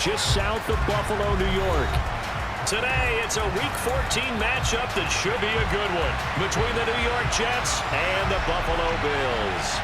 just south of Buffalo, New York. Today, it's a Week 14 matchup that should be a good one between the New York Jets and the Buffalo Bills.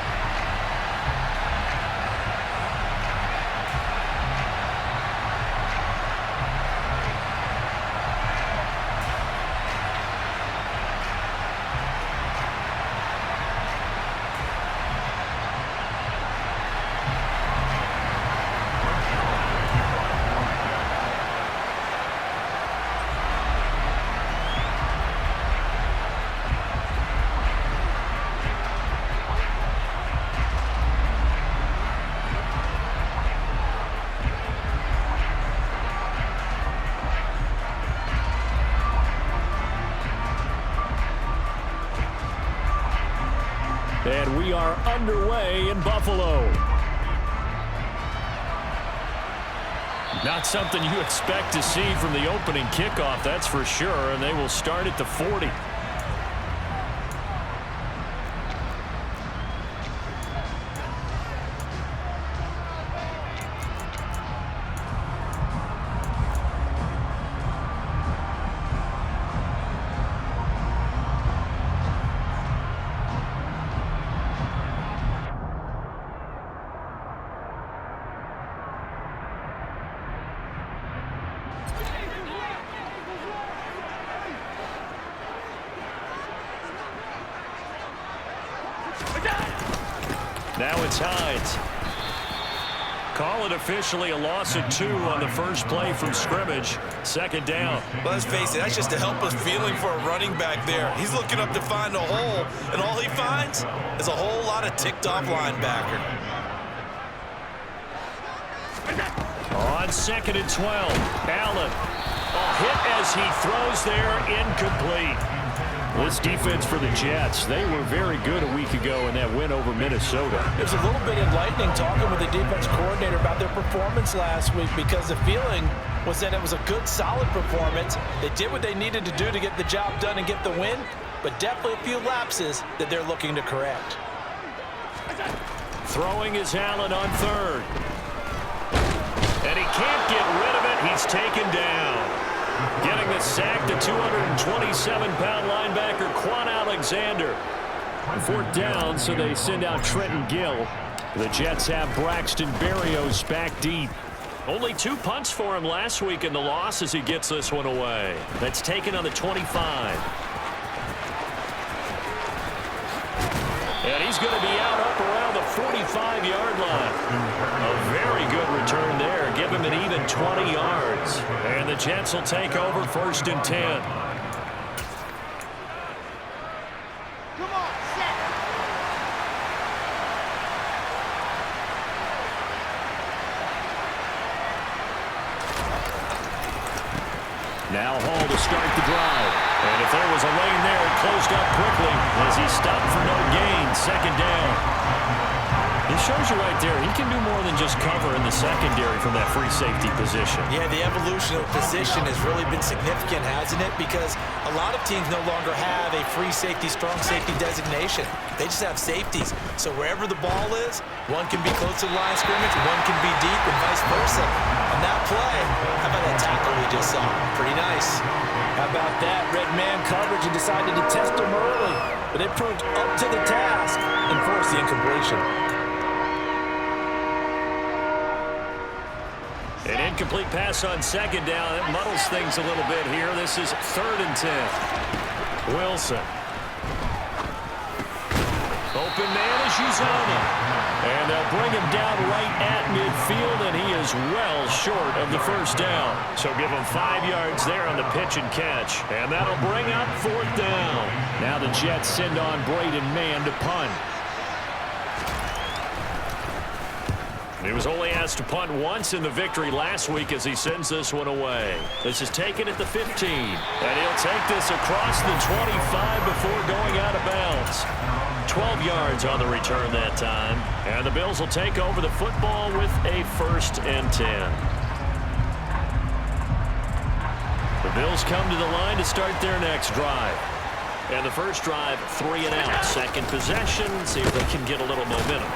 And we are underway in Buffalo. Not something you expect to see from the opening kickoff, that's for sure, and they will start at the 40. Now it's Hines. Call it officially a loss of 2 on the first play from scrimmage. Second down. Well, let's face it, that's just a helpless feeling for a running back there. He's looking up to find a hole, and all he finds is a whole lot of ticked-off linebacker. On 2nd and 12, Allen. A hit as he throws there, incomplete. This defense for the Jets, they were very good a week ago in that win over Minnesota. It was a little bit enlightening talking with the defense coordinator about their performance last week because the feeling was that it was a good, solid performance. They did what they needed to do to get the job done and get the win, but definitely a few lapses that they're looking to correct. Throwing is Allen on 3rd. And he can't get rid of it. He's taken down. Getting the sack to 227-pound linebacker Quan Alexander. 4th down, so they send out Trenton Gill. The Jets have Braxton Berrios back deep. Only 2 punts for him last week in the loss as he gets this one away. That's taken on the 25. And he's going to be out up around the 45-yard line. A very good return there. Give him an even 20 yards. And the Jets will take over 1st and 10. Come on, set. Now Hall to start the drive. And if there was a lane there, it closed up quickly as he stopped for no gain. 2nd down. It shows you right there, he can do more than just cover in the secondary from that free safety position. Yeah, the evolution of position has really been significant, hasn't it? Because a lot of teams no longer have a free safety, strong safety designation. They just have safeties. So wherever the ball is, one can be close to the line of scrimmage, one can be deep, and vice versa. On that play, how about that tackle we just saw? Pretty nice. How about that? Red man coverage and decided to test him early. But they proved up to the task and forced the incompletion. An incomplete pass on 2nd down. It muddles things a little bit here. This is 3rd and 10. Wilson. Open man is Uzomah. And they'll bring him down right at midfield, and he is well short of the 1st down. So give him 5 yards there on the pitch and catch. And that'll bring up 4th down. Now the Jets send on Braden Mann to punt. He was only asked to punt once in the victory last week as he sends this one away. This is taken at the 15. And he'll take this across the 25 before going out of bounds. 12 yards on the return that time. And the Bills will take over the football with a 1st and 10. The Bills come to the line to start their next drive. And the first drive, 3 and out. Second possession, see if they can get a little momentum.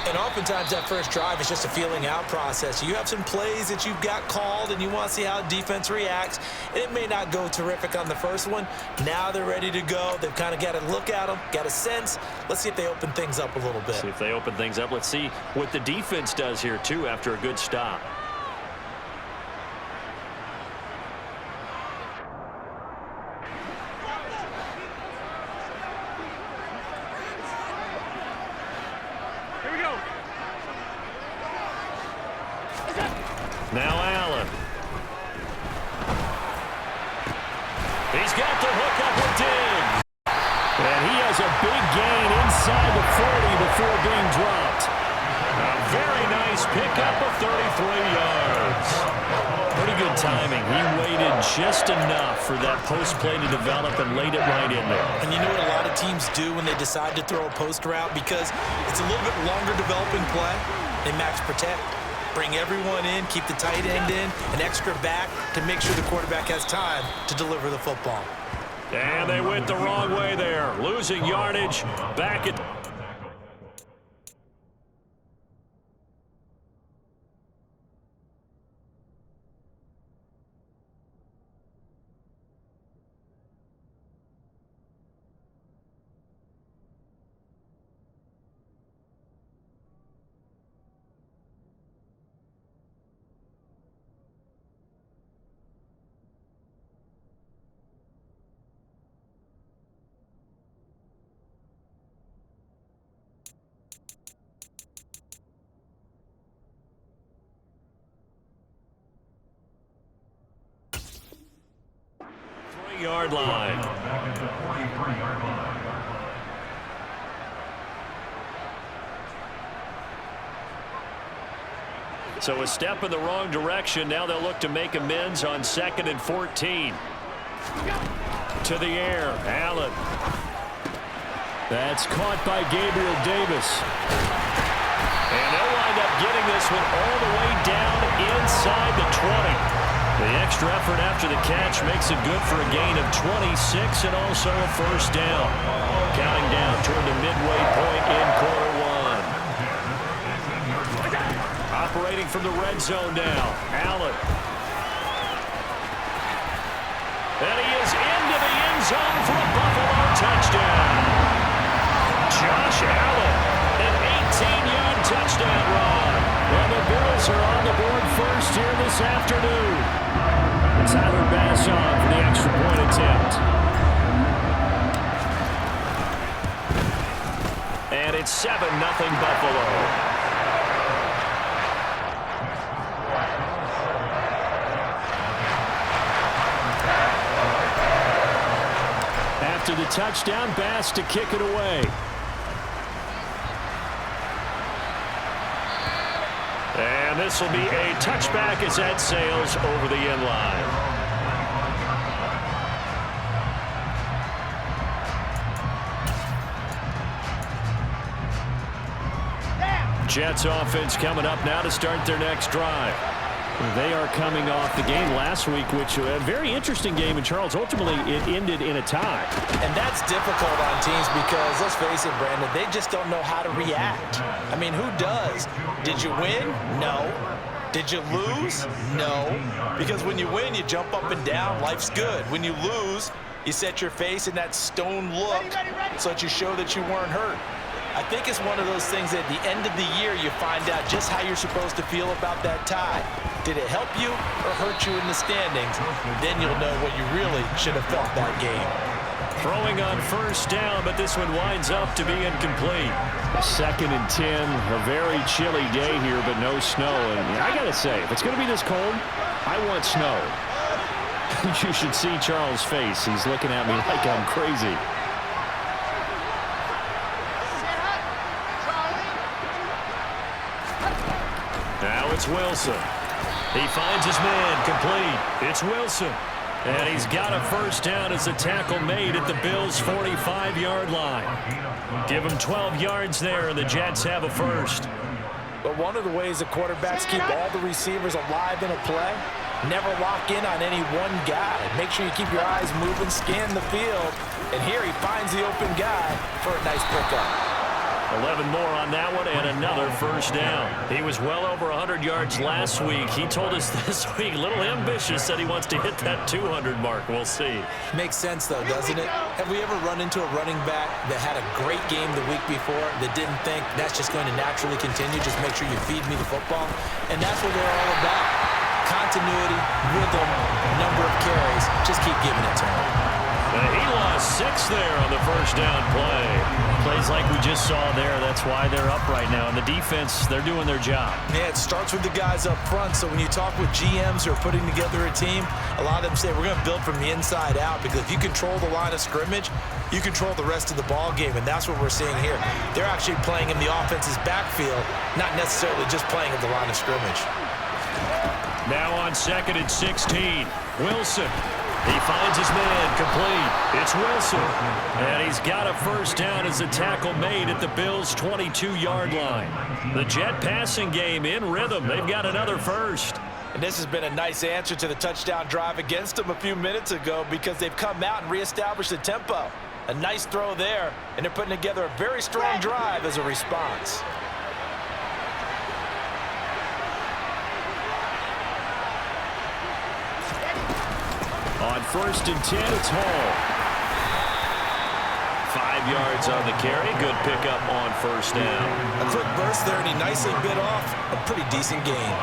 And oftentimes that first drive is just a feeling out process. You have some plays that you've got called and you want to see how defense reacts. And it may not go terrific on the first one. Now they're ready to go. They've kind of got to look at them, got a sense. Let's see if they open things up a little bit. See if they open things up. Let's see what the defense does here, too, after a good stop. Now Allen. He's got the hook up with Diggs. And he has a big gain inside the 40 before being dropped. A very nice pickup of 33 yards. Pretty good timing. He waited just enough for that post play to develop and laid it right in there. And you know what a lot of teams do when they decide to throw a post route? Because it's a little bit longer developing play. They max protect. Bring everyone in, keep the tight end in, an extra back to make sure the quarterback has time to deliver the football. And they went the wrong way there, losing yardage back at... yard line. So a step in the wrong direction. Now they'll look to make amends on 2nd and 14. To the air, Allen. That's caught by Gabriel Davis. And they'll wind up getting this one all the way down inside the 20. The extra effort after the catch makes it good for a gain of 26 and also a first down. Counting down toward the midway point in quarter one. Operating from the red zone now, Allen. And he is into the end zone for a Buffalo touchdown. Josh Allen, an 18-yard touchdown run. And the Bills are on the board first here this afternoon. Tyler Bass on for the extra point attempt. And it's 7-0 Buffalo. After the touchdown, Bass to kick it away. And this will be a touchback as that sails over the end line. Jets offense coming up now to start their next drive. They are coming off the game last week, which was a very interesting game in Charles. Ultimately, it ended in a tie. And that's difficult on teams because, let's face it, Brandon, they just don't know how to react. I mean, who does? Did you win? No. Did you lose? No. Because when you win, you jump up and down. Life's good. When you lose, you set your face in that stone look so that you show that you weren't hurt. I think it's one of those things that at the end of the year you find out just how you're supposed to feel about that tie. Did it help you or hurt you in the standings? Then you'll know what you really should have felt that game. Throwing on first down, but this one winds up to be incomplete. 2nd and 10, a very chilly day here, but no snow. And I got to say, if it's going to be this cold, I want snow. You should see Charles' face. He's looking at me like I'm crazy. Now it's Wilson. He finds his man complete. It's Wilson. And he's got a first down as the tackle made at the Bills' 45-yard line. Give him 12 yards there, and the Jets have a first. But one of the ways the quarterbacks keep all the receivers alive in a play, never lock in on any one guy. Make sure you keep your eyes moving, scan the field. And here he finds the open guy for a nice pickup. 11 more on that one and another first down. He was well over 100 yards last week. He told us this week, a little ambitious, said he wants to hit that 200 mark. We'll see. Makes sense, though, doesn't it? Have we ever run into a running back that had a great game the week before that didn't think that's just going to naturally continue? Just make sure you feed me the football. And that's what they're all about. Continuity, rhythm, number of carries. Just keep giving it to him. He lost 6 there on the first down play. Plays like we just saw there. That's why they're up right now. And the defense, they're doing their job. Yeah, it starts with the guys up front. So when you talk with GMs who are putting together a team, a lot of them say we're going to build from the inside out, because if you control the line of scrimmage, you control the rest of the ball game, and that's what we're seeing here. They're actually playing in the offense's backfield, not necessarily just playing at the line of scrimmage. Now on 2nd and 16, Wilson. He finds his man complete. It's Wilson. And he's got a first down as a tackle made at the Bills' 22-yard line. The Jet passing game in rhythm. They've got another first. And this has been a nice answer to the touchdown drive against them a few minutes ago, because they've come out and reestablished the tempo. A nice throw there, and they're putting together a very strong drive as a response. On 1st and 10, it's Hall. 5 yards on the carry. Good pickup on first down. A quick burst there, and he nicely bit off a pretty decent gain.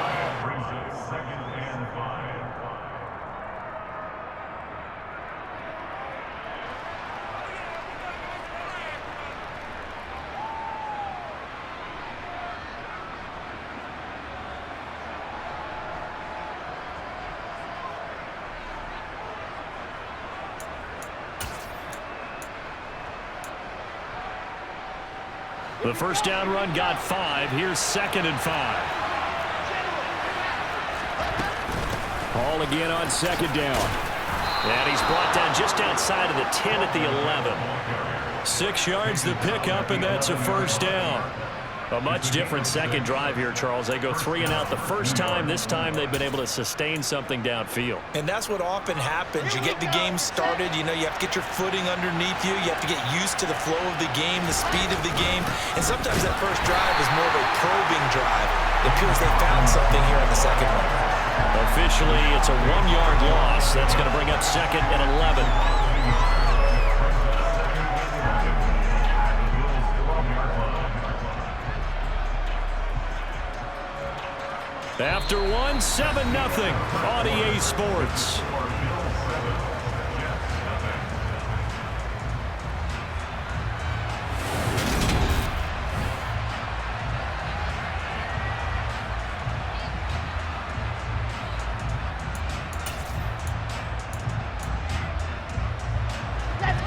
The first down run got 5. Here's 2nd and 5. Hall again on 2nd down. And he's brought down just outside of the 10 at the 11. 6 yards the pickup, and that's a first down. A much different second drive here, Charles. They go 3 and out the first time. This time they've been able to sustain something downfield. And that's what often happens. You get the game started. You know, you have to get your footing underneath you. You have to get used to the flow of the game, the speed of the game. And sometimes that first drive is more of a probing drive. It appears they found something here in the second one. Officially, it's a 1-yard loss. That's going to bring up 2nd and 11. After 7-0 on EA Sports.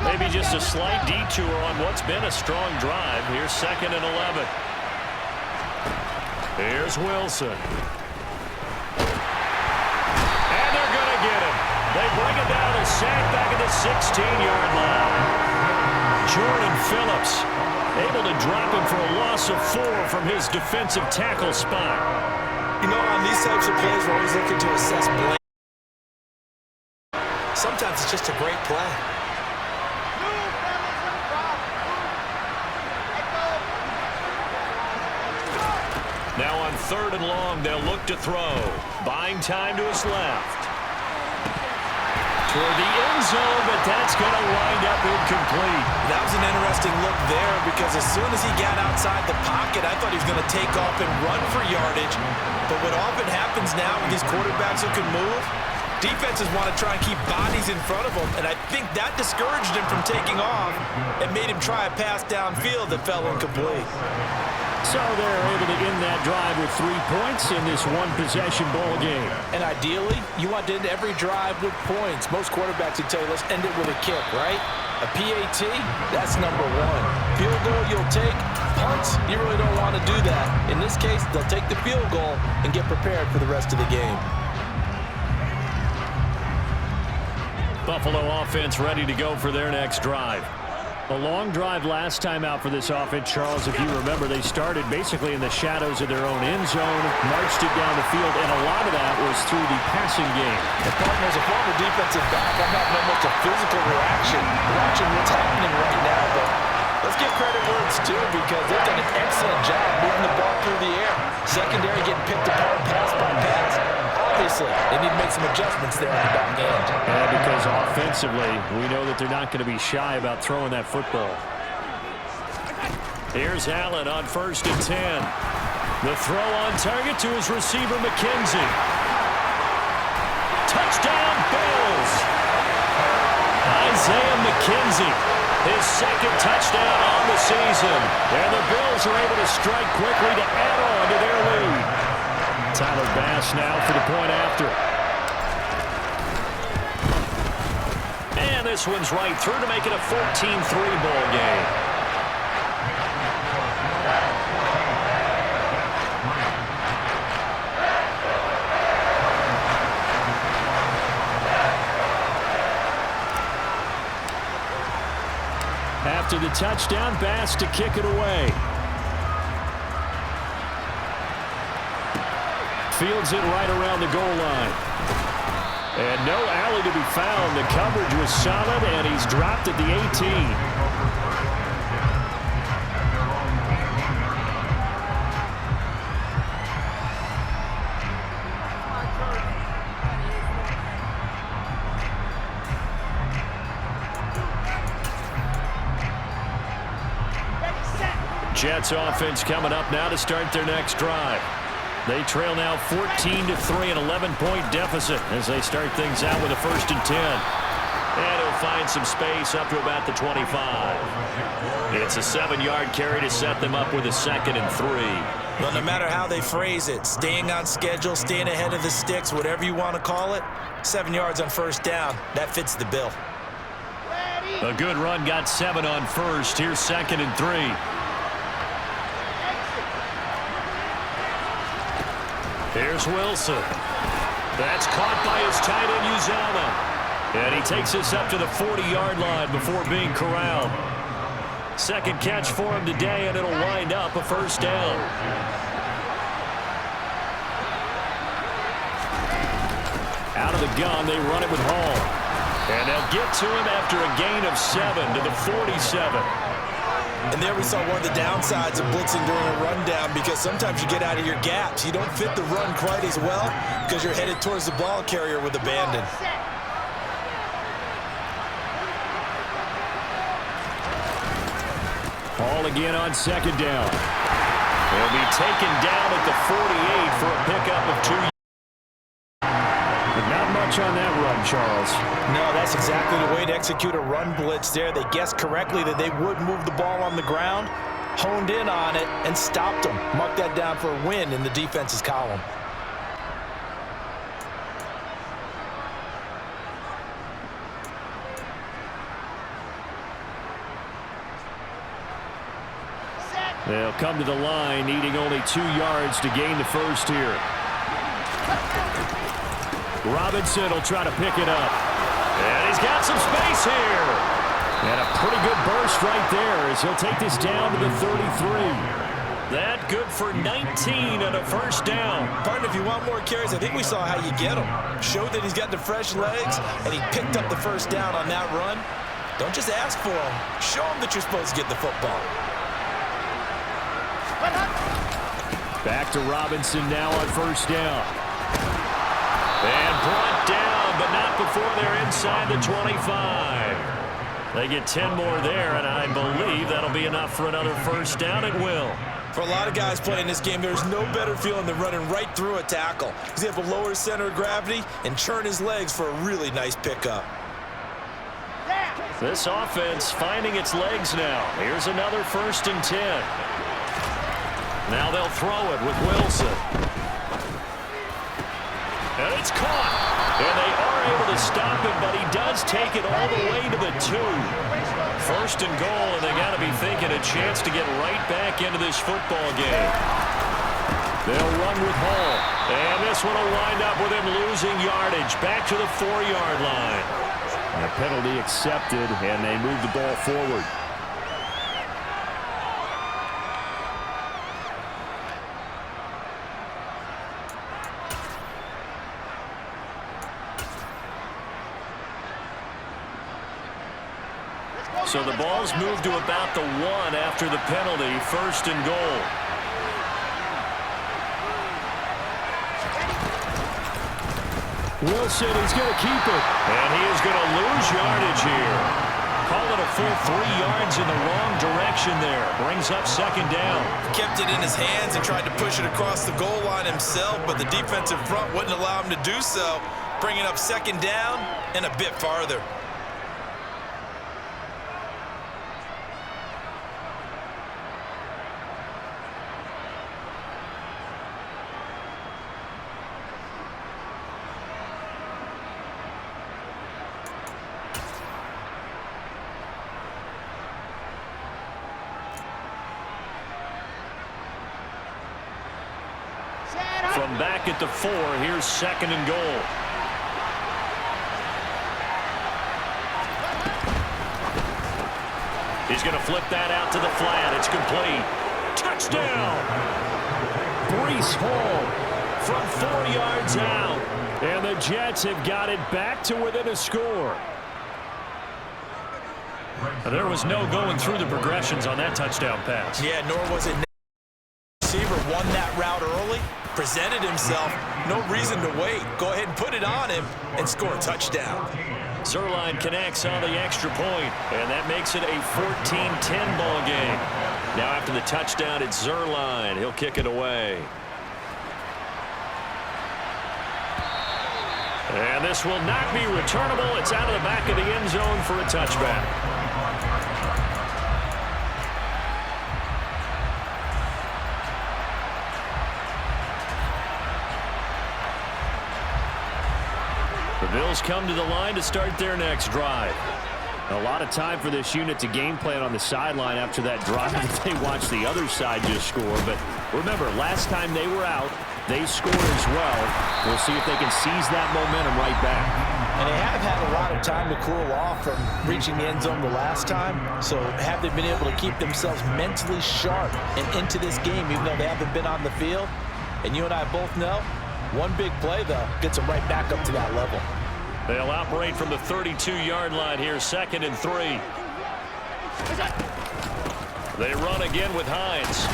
Maybe just a slight detour on what's been a strong drive. Here's 2nd and 11. Here's Wilson. They bring it down and sack back at the 16-yard line. Jordan Phillips able to drop him for a loss of 4 from his defensive tackle spot. You know, on these types of plays, we're always looking to assess blame. Sometimes it's just a great play. Now on 3rd and long, they'll look to throw. Buying time to his left. Toward the end zone, but that's going to wind up incomplete. That was an interesting look there, because as soon as he got outside the pocket, I thought he was going to take off and run for yardage. But what often happens now with these quarterbacks who can move, defenses want to try and keep bodies in front of them, and I think that discouraged him from taking off and made him try a pass downfield that fell incomplete. So they're able to end that drive with 3 points in this one-possession ball game. And ideally, you want to end every drive with points. Most quarterbacks would tell you, let's end it with a kick, right? A PAT, that's number 1. Field goal you'll take. Punts, you really don't want to do that. In this case, they'll take the field goal and get prepared for the rest of the game. Buffalo offense ready to go for their next drive. A long drive last time out for this offense, Charles. If you remember, they started basically in the shadows of their own end zone, marched it down the field, and a lot of that was through the passing game. The partner, as a former defensive back, I'm having almost a physical reaction watching what's happening right now. But Let's give credit where it's due because they've done an excellent job moving the ball through the air. Secondary getting picked apart pass by pass. Obviously, they need to make some adjustments there on the back end. Yeah, because offensively, we know that they're not going to be shy about throwing that football. Here's Allen on 1st and 10. The throw on target to his receiver, McKenzie. Touchdown, Bills! Isaiah McKenzie, his second touchdown on the season. And the Bills are able to strike quickly to add on to their lead. Tyler Bass now for the point after. And this one's right through to make it a 14-3 ball game. After the touchdown, Bass to kick it away. Fields it right around the goal line. And no alley to be found. The coverage was solid, and he's dropped at the 18. Jets offense coming up now to start their next drive. They trail now 14-3, an 11-point deficit as they start things out with a 1st and 10. And he'll find some space up to about the 25. It's a 7-yard carry to set them up with a 2nd and 3. Well, no matter how they phrase it, staying on schedule, staying ahead of the sticks, whatever you want to call it, 7 yards on 1st down, that fits the bill. A good run got 7 on 1st. Here's 2nd and 3. Here's Wilson. That's caught by his tight end, Uzama. And he takes this up to the 40-yard line before being corralled. Second catch for him today, and it'll wind up a 1st down. Out of the gun, they run it with Hall. And they'll get to him after a gain of 7 to the 47. And there we saw one of the downsides of blitzing during a rundown because sometimes you get out of your gaps. You don't fit the run quite as well because you're headed towards the ball carrier with abandon. Hall again on 2nd down. He'll be taken down at the 48 for a pickup of 2 yards. But not much on that run, Charles. No, that's exactly the way to execute a run blitz there. They guessed correctly that they would move the ball on the ground, honed in on it, and stopped them. Mark that down for a win in the defense's column. They'll come to the line, needing only 2 yards to gain the 1st here. Robinson will try to pick it up. And he's got some space here. And a pretty good burst right there as he'll take this down to the 33. That good for 19 and a 1st down. Partner, if you want more carries, I think we saw how you get them. Showed that he's got the fresh legs, and he picked up the 1st down on that run. Don't just ask for them. Show them that you're supposed to get the football. Back to Robinson now on 1st down. And brought down, but not before they're inside the 25. They get 10 more there, and I believe that'll be enough for another 1st down. It will. For a lot of guys playing this game, there's no better feeling than running right through a tackle. He's able to lower his center of gravity and churn his legs for a really nice pickup. This offense finding its legs now. Here's another 1st and 10. Now they'll throw it with Wilson. And it's caught. And they are able to stop him, but he does take it all the way to the 2. 1st and goal, and they got to be thinking a chance to get right back into this football game. They'll run with Hall. And this one will wind up with him losing yardage back to the 4-yard line. And a penalty accepted, and they move the ball forward. So the ball's moved to about the 1 after the penalty, 1st and goal. Wilson is going to keep it. And he is going to lose yardage here. Call it a full 3 yards in the wrong direction there. Brings up 2nd down. Kept it in his hands and tried to push it across the goal line himself, but the defensive front wouldn't allow him to do so, bringing up 2nd down and a bit farther. From back at the 4, here's 2nd and goal. He's going to flip that out to the flat. It's complete. Touchdown! Breece Hall from 4 yards out. And the Jets have got it back to within a score. There was no going through the progressions on that touchdown pass. Yeah, nor was it. Receiver won that route early, presented himself, no reason to wait. Go ahead and put it on him and score a touchdown. Zuerlein connects on the extra point, and that makes it a 14-10 ball game. Now after the touchdown, it's Zuerlein. He'll kick it away. And this will not be returnable. It's out of the back of the end zone for a touchback. The Bills come to the line to start their next drive. A lot of time for this unit to game plan on the sideline after that drive. They watch the other side just score. But remember, last time they were out, they scored as well. We'll see if they can seize that momentum right back. And they have had a lot of time to cool off from reaching the end zone the last time. So have they been able to keep themselves mentally sharp and into this game, even though they haven't been on the field? And you and I both know, one big play, though, gets them right back up to that level. They'll operate from the 32-yard line here, 2nd and 3. They run again with Hines.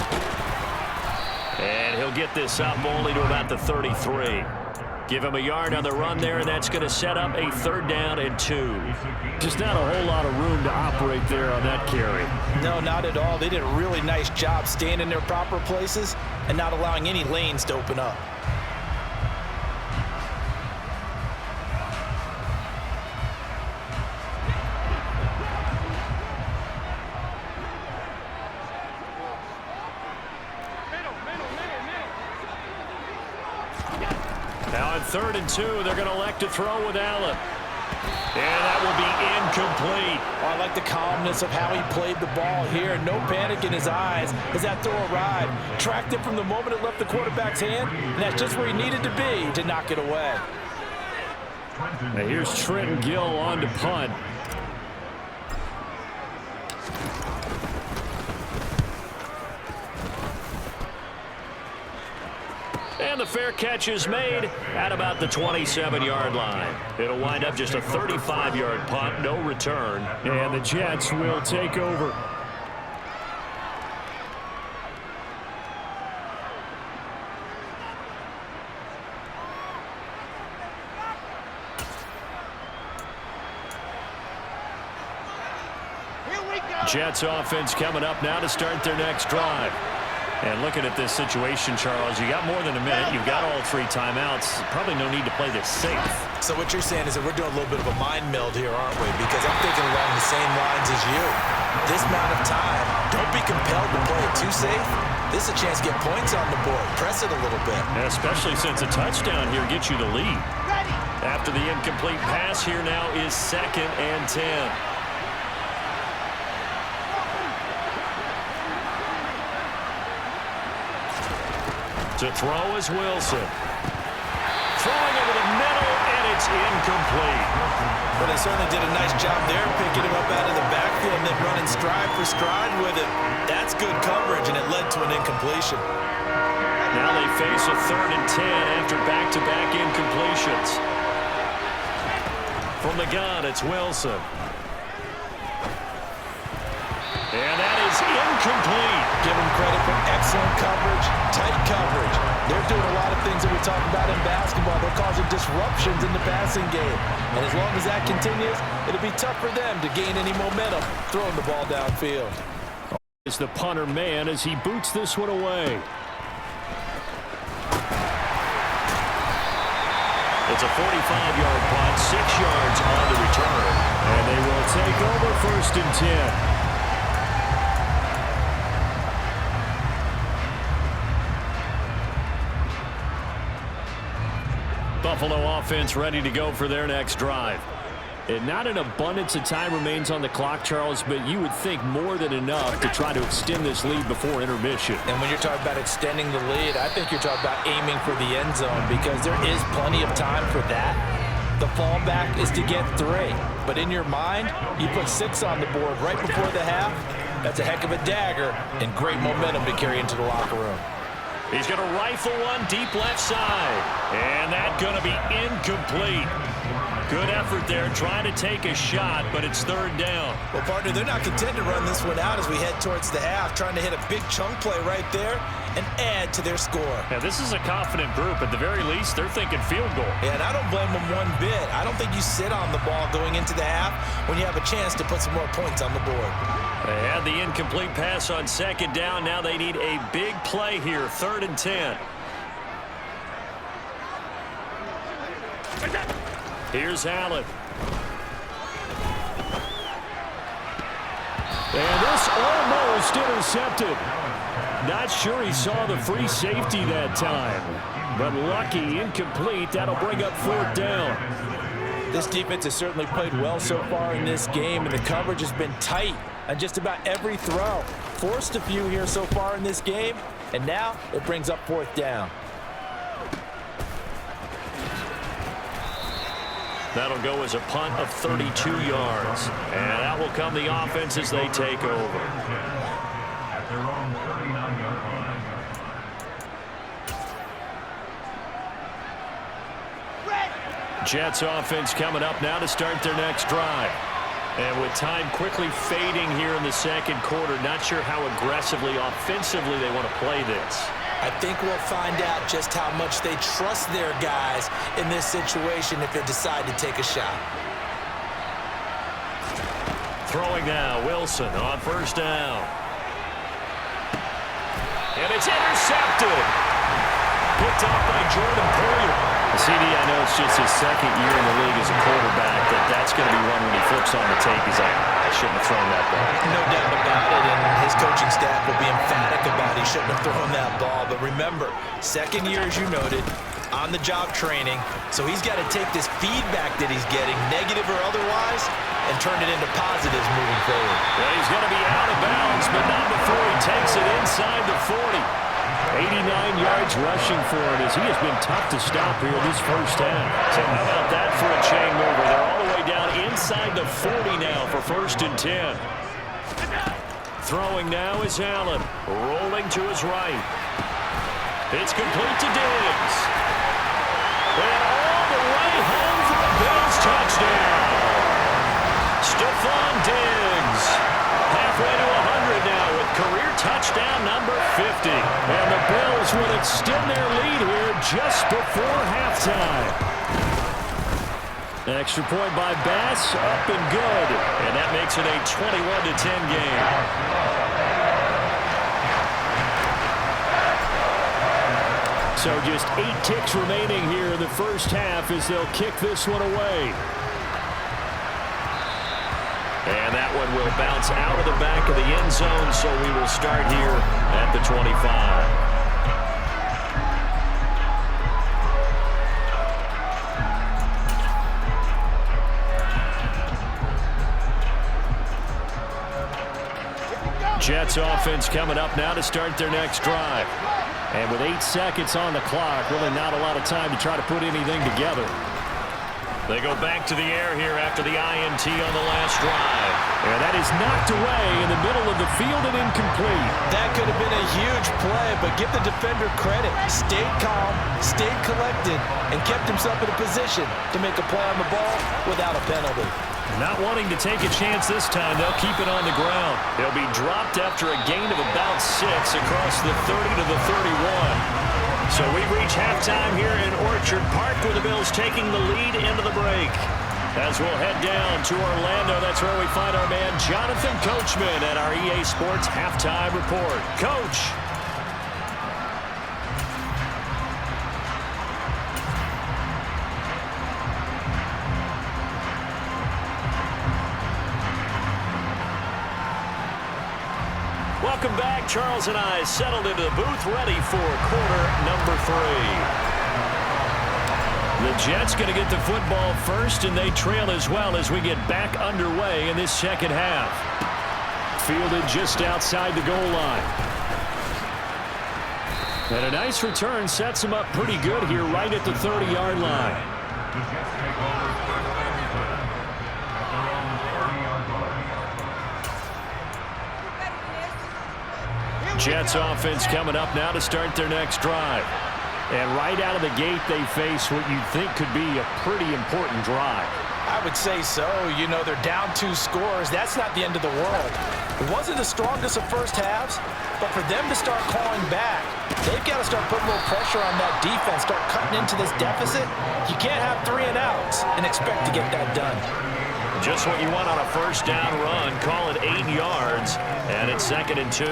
And he'll get this up only to about the 33. Give him a yard on the run there, and that's going to set up a 3rd down and 2. Just not a whole lot of room to operate there on that carry. No, not at all. They did a really nice job staying in their proper places and not allowing any lanes to open up. Now on 3rd and 2, they're going to elect to throw with Allen. And that will be incomplete. Oh, I like the calmness of how he played the ball here. No panic in his eyes as that throw arrived. Tracked it from the moment it left the quarterback's hand, and that's just where he needed to be to knock it away. Now here's Trenton Gill on to punt. And the fair catch is made at about the 27-yard line. It'll wind up just a 35-yard punt, no return. And the Jets will take over. Jets offense coming up now to start their next drive. And looking at this situation, Charles, you got more than a minute. You've got all 3 timeouts. Probably no need to play this safe. So what you're saying is that we're doing a little bit of a mind meld here, aren't we? Because I'm thinking along the same lines as you. This amount of time, don't be compelled to play it too safe. This is a chance to get points on the board. Press it a little bit. And especially since a touchdown here gets you the lead. After the incomplete pass, here now is 2nd and 10. To throw is Wilson. Throwing over the middle, and it's incomplete. But they certainly did a nice job there, picking him up out of the backfield and then running stride for stride with it. That's good coverage, and it led to an incompletion. Now they face a 3rd and 10 after back-to-back incompletions. From the gun, it's Wilson. And that is incomplete. Give them credit for excellent coverage, tight coverage. They're doing a lot of things that we talk about in basketball. They're causing disruptions in the passing game. And as long as that continues, it'll be tough for them to gain any momentum throwing the ball downfield. Is the punter man as he boots this one away. It's a 45-yard punt, 6 yards on the return. And they will take over 1st and 10. Buffalo offense ready to go for their next drive. And not an abundance of time remains on the clock, Charles, but you would think more than enough to try to extend this lead before intermission. And when you're talking about extending the lead, I think you're talking about aiming for the end zone because there is plenty of time for that. The fallback is to get 3. But in your mind, you put 6 on the board right before the half. That's a heck of a dagger and great momentum to carry into the locker room. He's going to rifle one deep left side. And that's going to be incomplete. Good effort there, trying to take a shot, but it's 3rd down. Well, partner, they're not content to run this one out as we head towards the half, trying to hit a big chunk play right there and add to their score. Yeah, this is a confident group. At the very least, they're thinking field goal. Yeah, and I don't blame them one bit. I don't think you sit on the ball going into the half when you have a chance to put some more points on the board. They had the incomplete pass on 2nd down. Now they need a big play here, 3rd and 10. Here's Allen. And this almost intercepted. Not sure he saw the free safety that time. But lucky, incomplete. That'll bring up 4th down. This defense has certainly played well so far in this game, and the coverage has been tight on just about every throw. Forced a few here so far in this game, and now it brings up 4th down. That'll go as a punt of 32 yards. And that will come the offense as they take over. Jets offense coming up now to start their next drive. And with time quickly fading here in the 2nd quarter, not sure how aggressively, offensively they want to play this. I think we'll find out just how much they trust their guys in this situation if they decide to take a shot. Throwing now, Wilson on 1st down. And it's intercepted. Picked off by Jordan Poyer. CD, I know it's just his 2nd year in the league as a quarterback, but that's going to be one when he flips on the tape. He's like, I shouldn't have thrown that ball. No doubt about it, and his coaching staff will be emphatic about he shouldn't have thrown that ball. But remember, 2nd year, as you noted, on-the-job training, so he's got to take this feedback that he's getting, negative or otherwise, and turn it into positives moving forward. Well, he's going to be out of bounds, but not before he takes it inside the 40. 89 yards rushing for it as he has been tough to stop here this 1st half. So how about that for a chain mover? They're all the way down inside the 40 now for 1st and 10. Throwing now is Allen. Rolling to his right. It's complete to Diggs. And all the way home for a Bills touchdown. Stephon Diggs. Halfway to 100 now with career touchdown number 50. And the Bills will extend their lead here just before halftime. Extra point by Bass, up and good. And that makes it a 21-10 game. So just 8 ticks remaining here in the 1st half as they'll kick this one away. And that one will bounce out of the back of the end zone, so we will start here at the 25. Jets offense coming up now to start their next drive. And with 8 seconds on the clock, really not a lot of time to try to put anything together. They go back to the air here after the INT on the last drive. And that is knocked away in the middle of the field and incomplete. That could have been a huge play, but give the defender credit. Stayed calm, stayed collected, and kept himself in a position to make a play on the ball without a penalty. Not wanting to take a chance this time, they'll keep it on the ground. They'll be dropped after a gain of about 6 across the 30 to the 31. So we reach halftime here in Orchard Park with the Bills taking the lead into the break. As we'll head down to Orlando, that's where we find our man Jonathan Coachman at our EA Sports Halftime Report. Coach. Welcome back. Charles and I settled into the booth ready for quarter number 3. The Jets going to get the football first, and they trail as well as we get back underway in this second half. Fielded just outside the goal line. And a nice return sets them up pretty good here right at the 30-yard line. Jets offense coming up now to start their next drive. And right out of the gate, they face what you'd think could be a pretty important drive. I would say so. You know, they're down 2 scores. That's not the end of the world. It wasn't the strongest of first halves, but for them to start clawing back, they've got to start putting a little pressure on that defense, start cutting into this deficit. You can't have 3 and outs and expect to get that done. Just what you want on a first down run. Call it 8 yards, and it's 2nd and 2.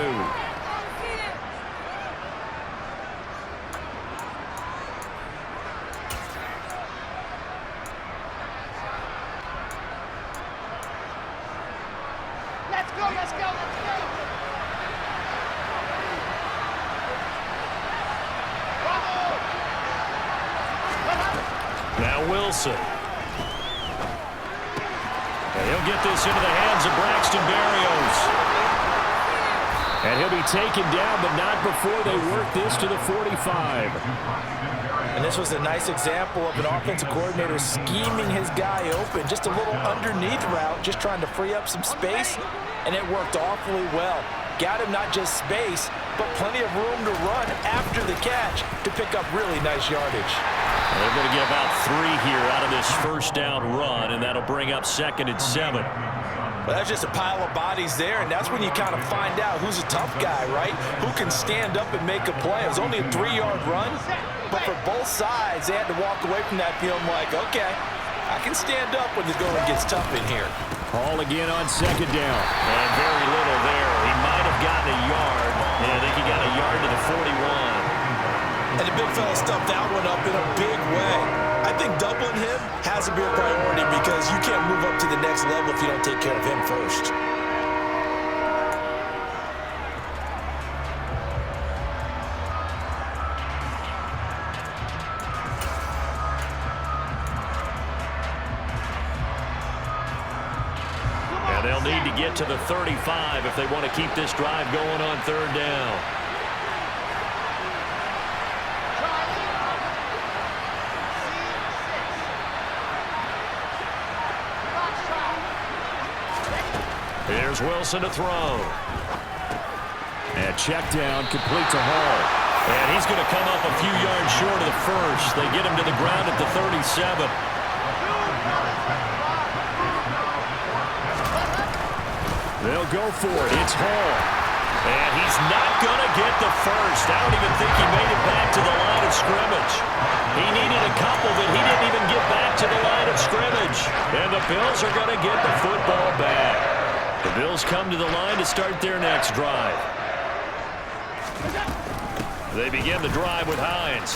Wilson. And he'll get this into the hands of Braxton Berrios. And he'll be taken down, but not before they work this to the 45. And this was a nice example of an offensive coordinator scheming his guy open. Just a little underneath route, just trying to free up some space, and it worked awfully well. Got him not just space, but plenty of room to run after the catch to pick up really nice yardage. They're going to get about 3 here out of this first down run, and that'll bring up 2nd and 7. Well, that's just a pile of bodies there, and that's when you kind of find out who's a tough guy, right? Who can stand up and make a play. It was only a 3-yard run, but for both sides, they had to walk away from that feeling like, okay, I can stand up when the going gets tough in here. Call again on 2nd down. And very little there. He might have gotten a yard. Yeah, I think he got a yard to the 41. And the big fella stuffed that one up in a big way. I think doubling him has to be a priority because you can't move up to the next level if you don't take care of him first. And they'll need to get to the 35 if they want to keep this drive going on 3rd down. Here's Wilson to throw. And check down, complete to Hall. And he's going to come up a few yards short of the first. They get him to the ground at the 37. They'll go for it. It's Hall. And he's not going to get the first. I don't even think he made it back to the line of scrimmage. He needed a couple, but he didn't even get back to the line of scrimmage. And the Bills are going to get the football back. The Bills come to the line to start their next drive. They begin the drive with Hines.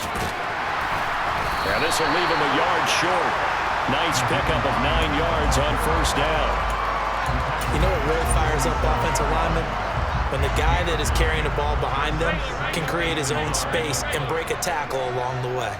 And this will leave him a yard short. Nice pickup of 9 yards on first down. You know what really fires up offensive linemen? When the guy that is carrying the ball behind them can create his own space and break a tackle along the way.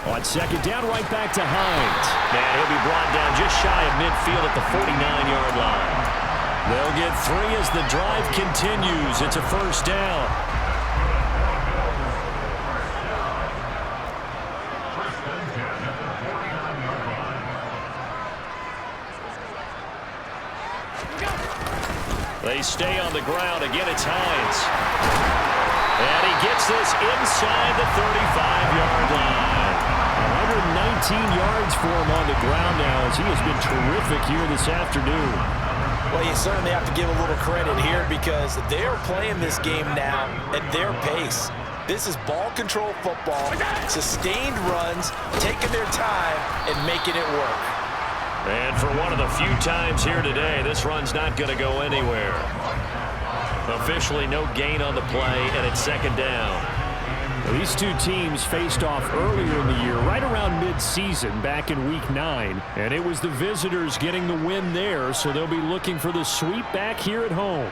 On 2nd down, right back to Hines. And he'll be brought down just shy of midfield at the 49-yard line. They'll get 3 as the drive continues. It's a first down. They stay on the ground. Again, it's Hines. And he gets this inside the 35-yard line. 119 yards for him on the ground now as he has been terrific here this afternoon. Well, you certainly have to give a little credit here because they are playing this game now at their pace. This is ball control football, sustained runs, taking their time and making it work. And for one of the few times here today, this run's not going to go anywhere. Officially no gain on the play, and it's second down. These two teams faced off earlier in the year, right around mid-season, back in Week 9. And it was the visitors getting the win there, so they'll be looking for the sweep back here at home.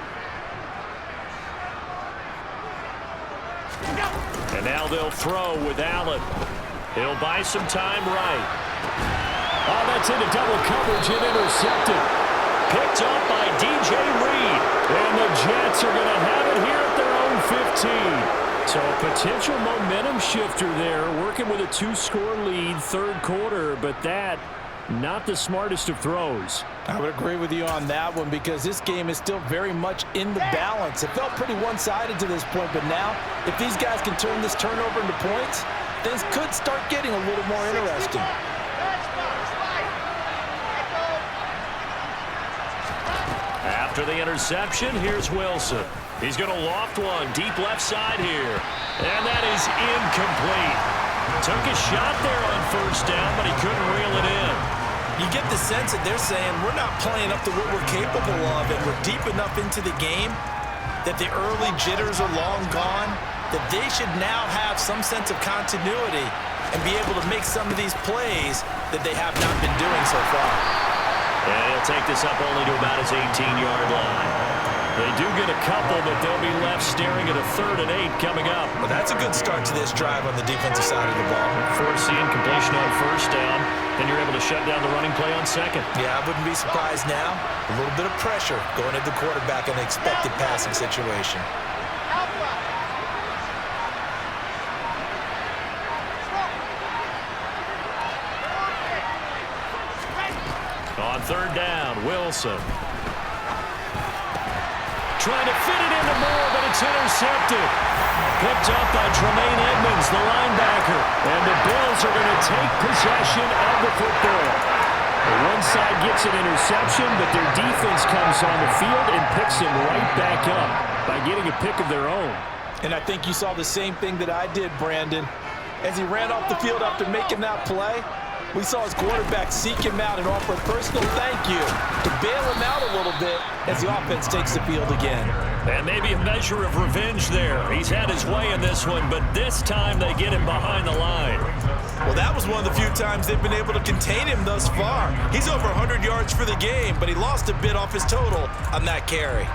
And now they'll throw with Allen. He'll buy some time right. Oh, that's into double coverage and intercepted. Picked up by DJ Reed. And the Jets are going to have it here at their own 15. So a potential momentum shifter there, working with a 2-score lead, third quarter, but that, not the smartest of throws. I would agree with you on that one because this game is still very much in the balance. It felt pretty one-sided to this point, but now, if these guys can turn this turnover into points, things could start getting a little more interesting. After the interception, here's Wilson. He's going to loft one deep left side here. And that is incomplete. Took a shot there on first down, but he couldn't reel it in. You get the sense that they're saying we're not playing up to what we're capable of, and we're deep enough into the game that the early jitters are long gone, that they should now have some sense of continuity and be able to make some of these plays that they have not been doing so far. And he'll take this up only to about his 18-yard line. They do get a couple, but they'll be left staring at a 3rd and 8 coming up. Well, that's a good start to this drive on the defensive side of the ball. Foreseeing completion on first down, then you're able to shut down the running play on second. Yeah, I wouldn't be surprised now. A little bit of pressure going into the quarterback in an expected passing situation. On third down, Wilson. Trying to fit it into Moore, but it's intercepted. Picked up by Tremaine Edmonds, the linebacker. And the Bills are going to take possession of the football. One side gets an interception, but their defense comes on the field and picks him right back up by getting a pick of their own. And I think you saw the same thing that I did, Brandon. As he ran off the field after making that play, we saw his quarterback seek him out and offer a personal thank you to bail him out a little bit as the offense takes the field again. And maybe a measure of revenge there. He's had his way in this one, but this time they get him behind the line. Well, that was one of the few times they've been able to contain him thus far. He's over 100 yards for the game, but he lost a bit off his total on that carry.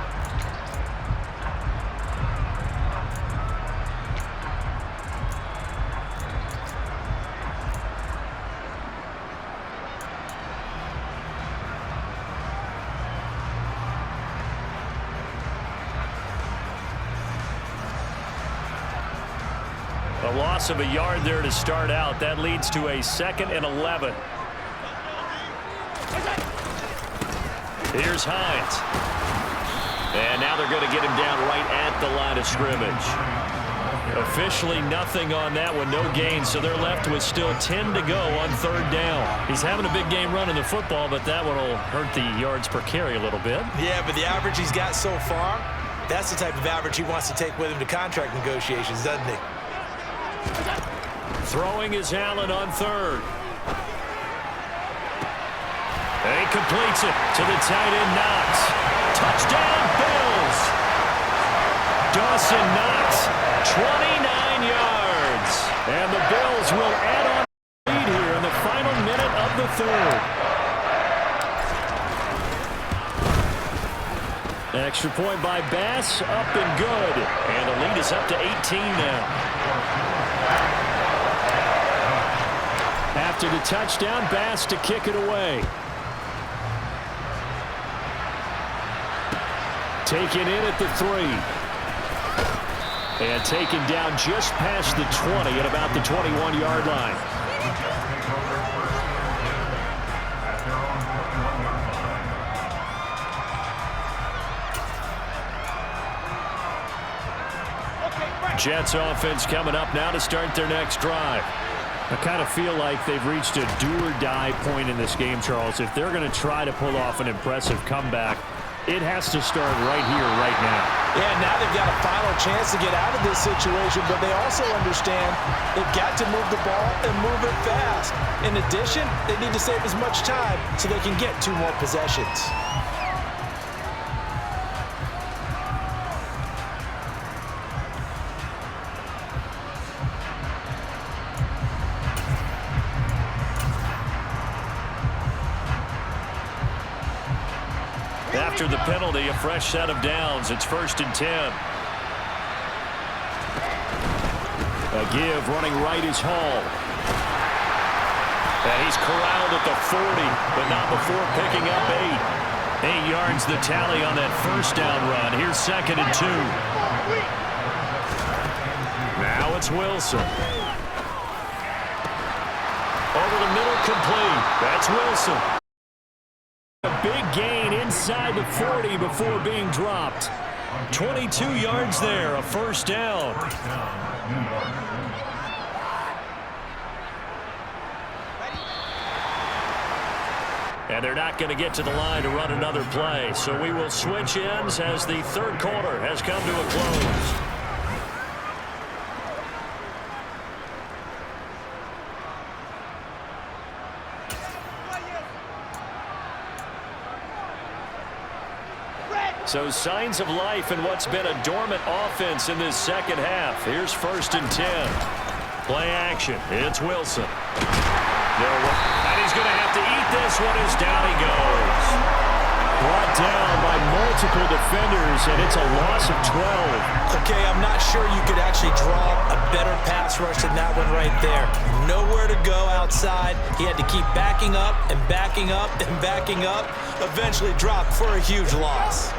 A loss of a yard there to start out. That leads to a 2nd and 11. Here's Hines. And now they're going to get him down right at the line of scrimmage. Officially nothing on that one, no gain, so they're left with still 10 to go on third down. He's having a big game running the football, but that one will hurt the yards per carry a little bit. Yeah, but the average he's got so far, that's the type of average he wants to take with him to contract negotiations, doesn't he? Throwing is Allen on third. And he completes it to the tight end, Knox. Touchdown, Bills. Dawson Knox, 29 yards. And the Bills will add on the lead here in the final minute of the third. Extra point by Bass, up and good. And the lead is up to 18 now. After the touchdown, Bass to kick it away. Taken in at the 3. And taken down just past the 20 at about the 21-yard line. Okay, Frank. Jets offense coming up now to start their next drive. I kind of feel like they've reached a do-or-die point in this game, Charles. If they're going to try to pull off an impressive comeback, it has to start right here, right now. Yeah, now they've got a final chance to get out of this situation, but they also understand they've got to move the ball and move it fast. In addition, they need to save as much time so they can get 2 more possessions. After the penalty, a fresh set of downs. It's 1st and 10. A give running right is Hall. And he's corralled at the 40, but not before picking up 8. 8 yards the tally on that first down run. Here's 2nd and 2. Now it's Wilson. Over the middle, complete. That's Wilson. A big gain inside the 40 before being dropped. 22 yards there, a first down. And they're not going to get to the line to run another play. So we will switch ends as the 3rd quarter has come to a close. So signs of life in what's been a dormant offense in this second half. Here's 1st and 10. Play action. It's Wilson. And he's going to have to eat this one as down he goes. Brought down by multiple defenders, and it's a loss of 12. Okay, I'm not sure you could actually draw a better pass rush than that one right there. Nowhere to go outside. He had to keep backing up and backing up and backing up. Eventually dropped for a huge loss.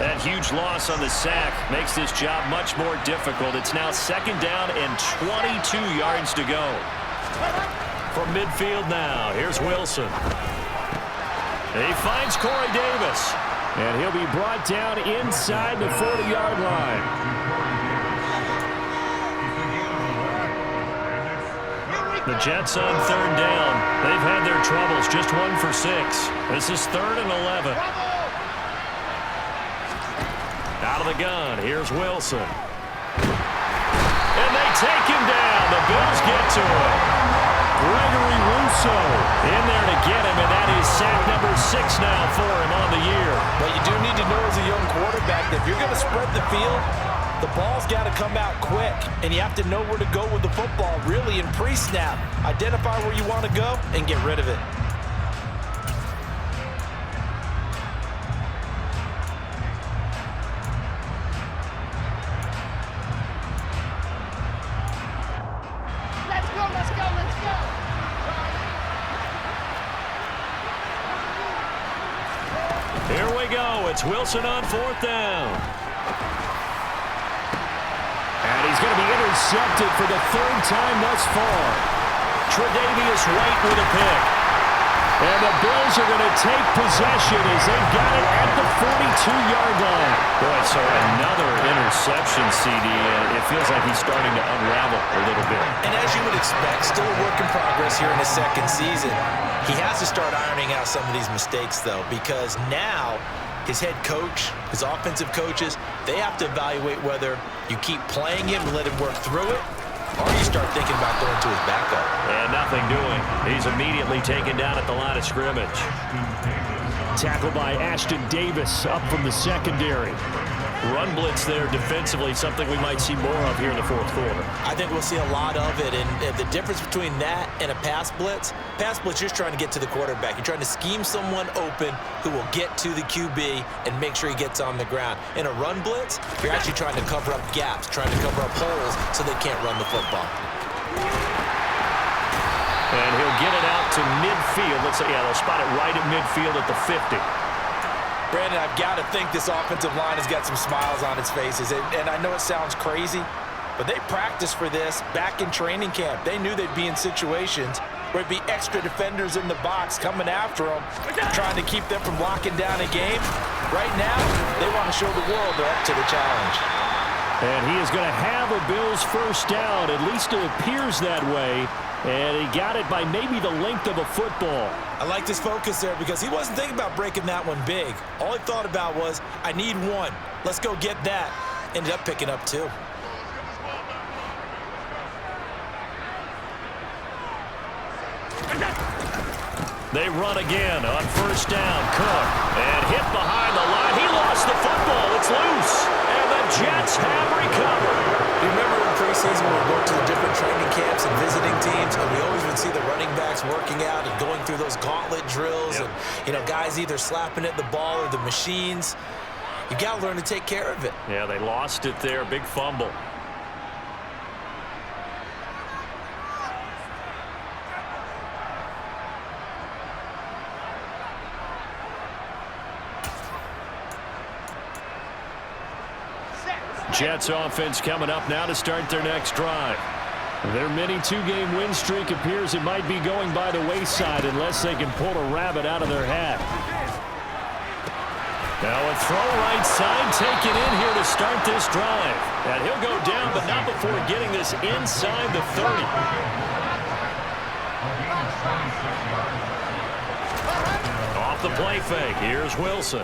That huge loss on the sack makes this job much more difficult. It's now 2nd down and 22 yards to go. From midfield now, here's Wilson. He finds Corey Davis. And he'll be brought down inside the 40-yard line. The Jets on 3rd down. They've had their troubles, just 1 for 6. This is 3rd and 11. Out of the gun, here's Wilson. And they take him down. The Bills get to him. Gregory Rousseau in there to get him, and that is sack number 6 now for him on the year. But you do need to know as a young quarterback that if you're going to spread the field, the ball's got to come out quick, and you have to know where to go with the football, really, in pre-snap. Identify where you want to go and get rid of it. Here we go. It's Wilson on 4th down. And he's going to be intercepted for the 3rd time thus far. Tre'Davious White with a pick. And the Bills are going to take possession as they've got it at the 42-yard line. Boy, so another interception, CD, and it feels like he's starting to unravel a little bit. And as you would expect, still a work in progress here in his 2nd season. He has to start ironing out some of these mistakes, though, because now his head coach, his offensive coaches, they have to evaluate whether you keep playing him and let him work through it, or you start thinking about going to his backup. And nothing doing. He's immediately taken down at the line of scrimmage. Tackled by Ashton Davis up from the secondary. Run blitz there defensively, something we might see more of here in the 4th quarter. I think we'll see a lot of it, and the difference between that and a pass blitz, you're trying to get to the quarterback. You're trying to scheme someone open who will get to the QB and make sure he gets on the ground. In a run blitz, you're actually trying to cover up gaps, trying to cover up holes so they can't run the football. And he'll get it out to midfield. Let's say, yeah, they'll spot it right at midfield at the 50. Brandon, I've got to think this offensive line has got some smiles on its faces. And I know it sounds crazy, but they practiced for this back in training camp. They knew they'd be in situations where it'd be extra defenders in the box coming after them, trying to keep them from locking down a game. Right now, they want to show the world they're up to the challenge. And he is going to have a Bills first down. At least it appears that way. And he got it by maybe the length of a football. I like his focus there because he wasn't thinking about breaking that one big. All he thought about was, I need one. Let's go get that. Ended up picking up two. They run again on first down. Cook. And hit behind the line. He lost the football. It's loose. And the Jets have recovered. You remember in preseason when we go to the different training camps and visiting teams, and we always would see the running backs working out and going through those gauntlet drills, and guys either slapping at the ball or the machines. You got to learn to take care of it. Yeah, they lost it there. Big fumble. Jets offense coming up now to start their next drive. Their mini two-game win streak appears it might be going by the wayside unless they can pull a rabbit out of their hat. Now a throw right side taken in here to start this drive. And he'll go down, but not before getting this inside the 30. Off the play fake. Here's Wilson.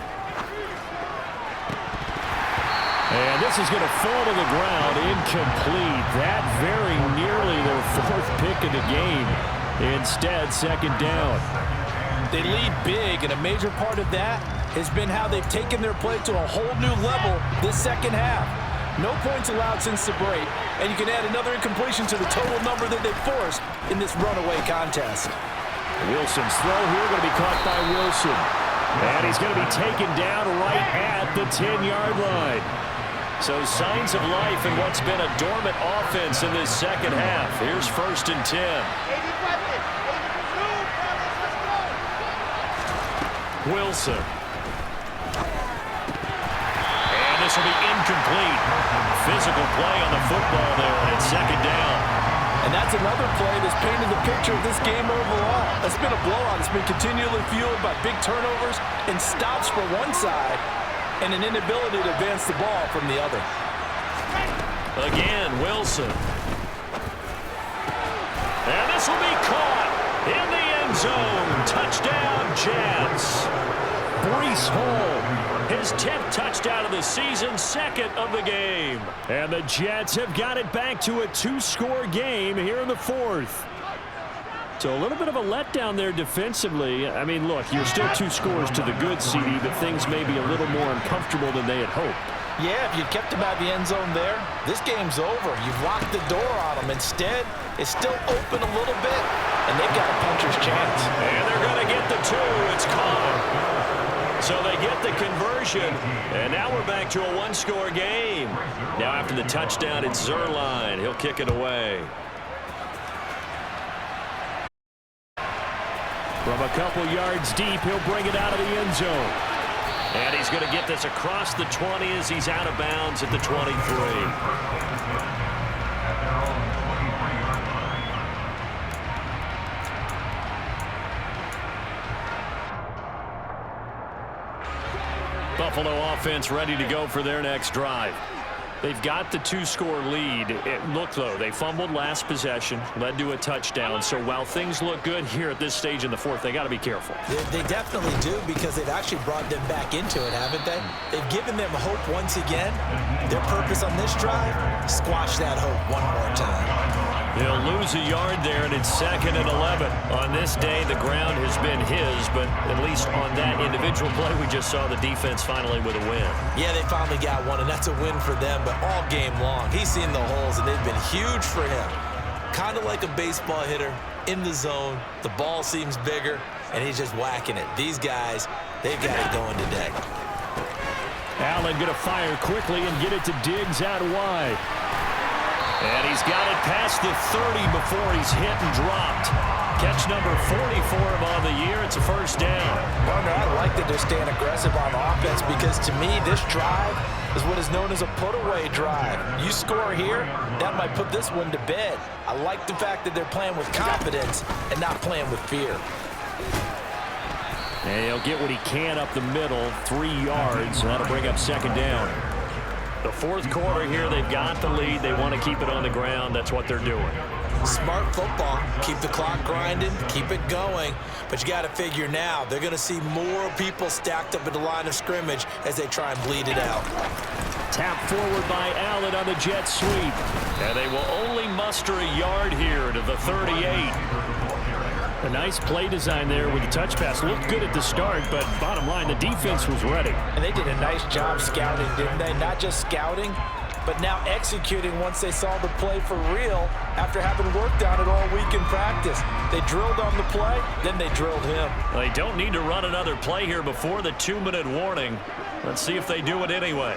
And this is going to fall to the ground, incomplete. That very nearly their fourth pick of the game. Instead, second down. They lead big, and a major part of that has been how they've taken their play to a whole new level this second half. No points allowed since the break, and you can add another incompletion to the total number that they've forced in this runaway contest. Wilson's throw here going to be caught by Wilson. And he's going to be taken down right at the 10-yard line. So signs of life in what's been a dormant offense in this second half. Here's 1st and 10. Wilson. And this will be incomplete. Physical play on the football there, and it's second down. And that's another play that's painted the picture of this game overall. It's been a blowout. It's been continually fueled by big turnovers and stops for one side, and an inability to advance the ball from the other. Again, Wilson. And this will be caught in the end zone. Touchdown, Jets. Breece Hall, his 10th touchdown of the season, second of the game. And the Jets have got it back to a 2-score game here in the fourth. So a little bit of a letdown there defensively. I mean, look, you're still 2 scores to the good, CD, but things may be a little more uncomfortable than they had hoped. Yeah, if you kept them out of the end zone there, this game's over. You've locked the door on them. Instead, it's still open a little bit, and they've got a puncher's chance. And they're going to get the 2. It's caught. So they get the conversion, and now we're back to a 1-score game. Now after the touchdown, it's Zerline. He'll kick it away. From a couple yards deep, he'll bring it out of the end zone. And he's going to get this across the 20 as he's out of bounds at the 23. Buffalo offense ready to go for their next drive. They've got the 2-score lead. Look, though, they fumbled last possession, led to a touchdown. So while things look good here at this stage in the fourth, they got to be careful. They definitely do, because they've actually brought them back into it, haven't they? They've given them hope once again. Their purpose on this drive, squash that hope one more time. He'll lose a yard there, and it's 2nd and 11. On this day, the ground has been his, but at least on that individual play, we just saw the defense finally with a win. Yeah, they finally got one, and that's a win for them, but all game long, he's seen the holes, and they've been huge for him. Kind of like a baseball hitter in the zone. The ball seems bigger, and he's just whacking it. These guys, they've got it going today. Allen going to fire quickly and get it to Diggs out wide. And he's got it past the 30 before he's hit and dropped. Catch number 40 for him on the year. It's a first down. Partner, I like that they're staying aggressive on offense, because to me, this drive is what is known as a put-away drive. You score here, that might put this one to bed. I like the fact that they're playing with confidence and not playing with fear. And he'll get what he can up the middle, 3 yards, and that'll bring up second down. The fourth quarter here, they've got the lead. They want to keep it on the ground. That's what they're doing. Smart football. Keep the clock grinding, keep it going. But you got to figure now, they're going to see more people stacked up at the line of scrimmage as they try and bleed it out. Tap forward by Allen on the jet sweep. And they will only muster a yard here to the 38. A nice play design there with the touch pass. Looked good at the start, but bottom line, the defense was ready. And they did a nice job scouting, didn't they? Not just scouting, but now executing once they saw the play for real after having worked on it all week in practice. They drilled on the play, then they drilled him. They don't need to run another play here before the 2-minute warning. Let's see if they do it anyway.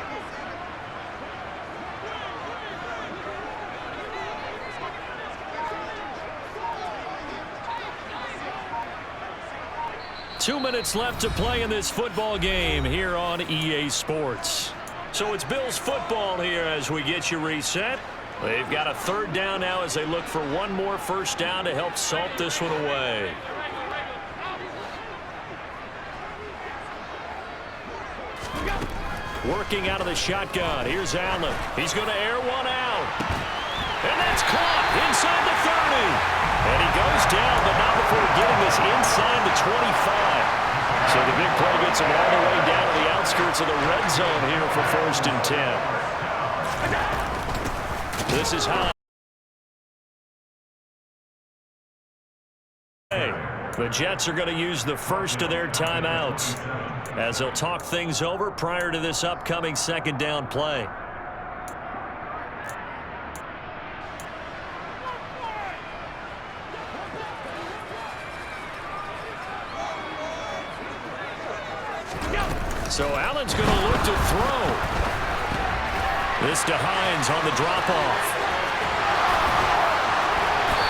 Two minutes left to play in this football game here on EA Sports. So it's Bills football here as we get you reset. They've got a third down now as they look for one more first down to help salt this one away. Working out of the shotgun. Here's Allen. He's going to air one out. And that's caught inside the 30. And he goes down, but not before getting this inside the 25. So the big play gets him all the way down to the outskirts of the red zone here for 1st and 10. This is high. The Jets are going to use the first of their timeouts as they'll talk things over prior to this upcoming second down play. So Allen's going to look to throw. This to Hines on the drop-off.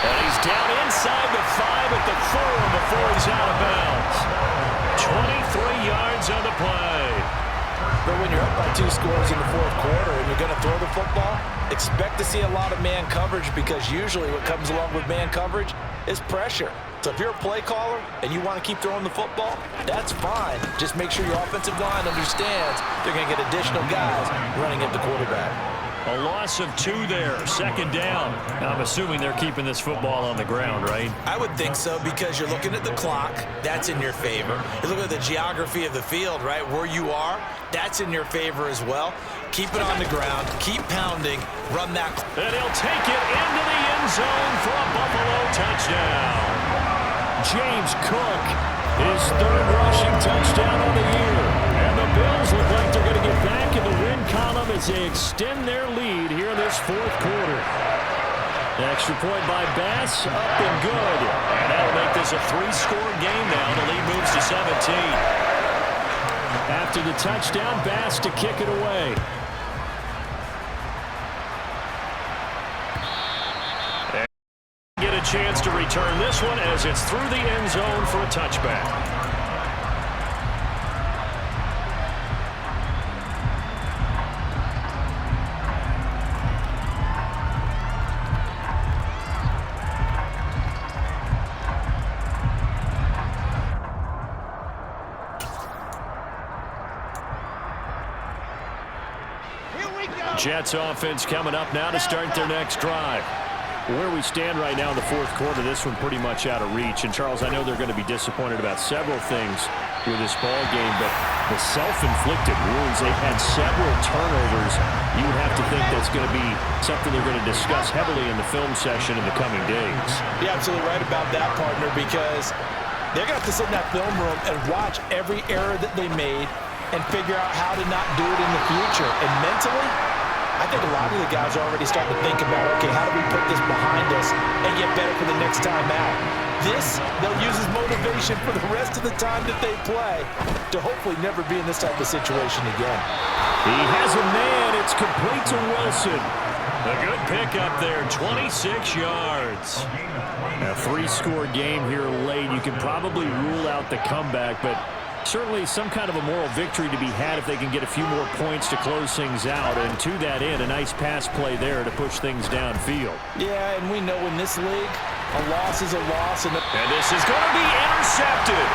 And he's down inside the 5 at the 4 before he's out of bounds. 23 yards on the play. But when you're up by 2 scores in the fourth quarter and you're going to throw the football, expect to see a lot of man coverage because usually what comes along with man coverage is pressure. So if you're a play caller and you want to keep throwing the football, that's fine. Just make sure your offensive line understands they're going to get additional guys running at the quarterback. A loss of 2 there, second down. Now, I'm assuming they're keeping this football on the ground, right? I would think so because you're looking at the clock. That's in your favor. You look at the geography of the field, right, where you are. That's in your favor as well. Keep it on the ground. Keep pounding. Run that. And he'll take it into the end zone for a Buffalo touchdown. James Cook, his 3rd rushing touchdown on the year. And the Bills look like they're going to get back in the win column as they extend their lead here in this fourth quarter. An extra point by Bass, up and good. And that'll make this a 3-score game now. The lead moves to 17. After the touchdown, Bass to kick it away. Get a chance to return this one as it's through the end zone for a touchback. Jets offense coming up now to start their next drive. Where we stand right now in the fourth quarter, this one pretty much out of reach. And, Charles, I know they're going to be disappointed about several things with this ball game, but the self-inflicted wounds, they've had several turnovers. You would have to think that's going to be something they're going to discuss heavily in the film session in the coming days. You're absolutely right about that, partner, because they're going to have to sit in that film room and watch every error that they made and figure out how to not do it in the future. And mentally, I think a lot of the guys are already starting to think about, okay, how do we put this behind us and get better for the next time out? This, they'll use as motivation for the rest of the time that they play to hopefully never be in this type of situation again. He has a man. It's complete to Wilson. A good pickup there, 26 yards. A 3-score game here late. You can probably rule out the comeback, but certainly some kind of a moral victory to be had if they can get a few more points to close things out. And to that end, a nice pass play there to push things downfield. Yeah, and we know in this league, a loss is a loss. And this is going to be intercepted.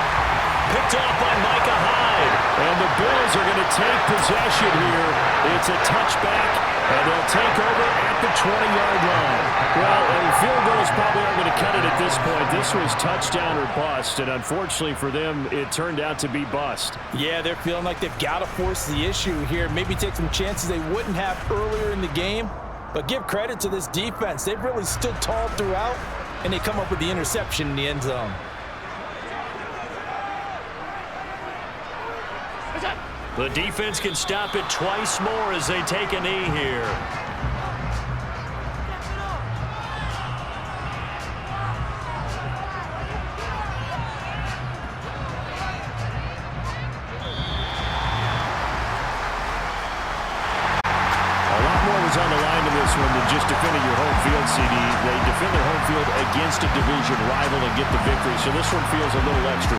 picked off by Micah Hyde. And the Bills are going to take possession here. It's a touchback, and they'll take over at the 20-yard line. Well, field goals probably aren't going to cut it at this point. This was touchdown or bust, and unfortunately for them, it turned out to be bust. Yeah, they're feeling like they've got to force the issue here. Maybe take some chances they wouldn't have earlier in the game. But give credit to this defense. They've really stood tall throughout, and they come up with the interception in the end zone. The defense can stop it twice more as they take a knee here. On the line to this one than just defending your home field, CD. They defend their home field against a division rival and get the victory, so this one feels a little extra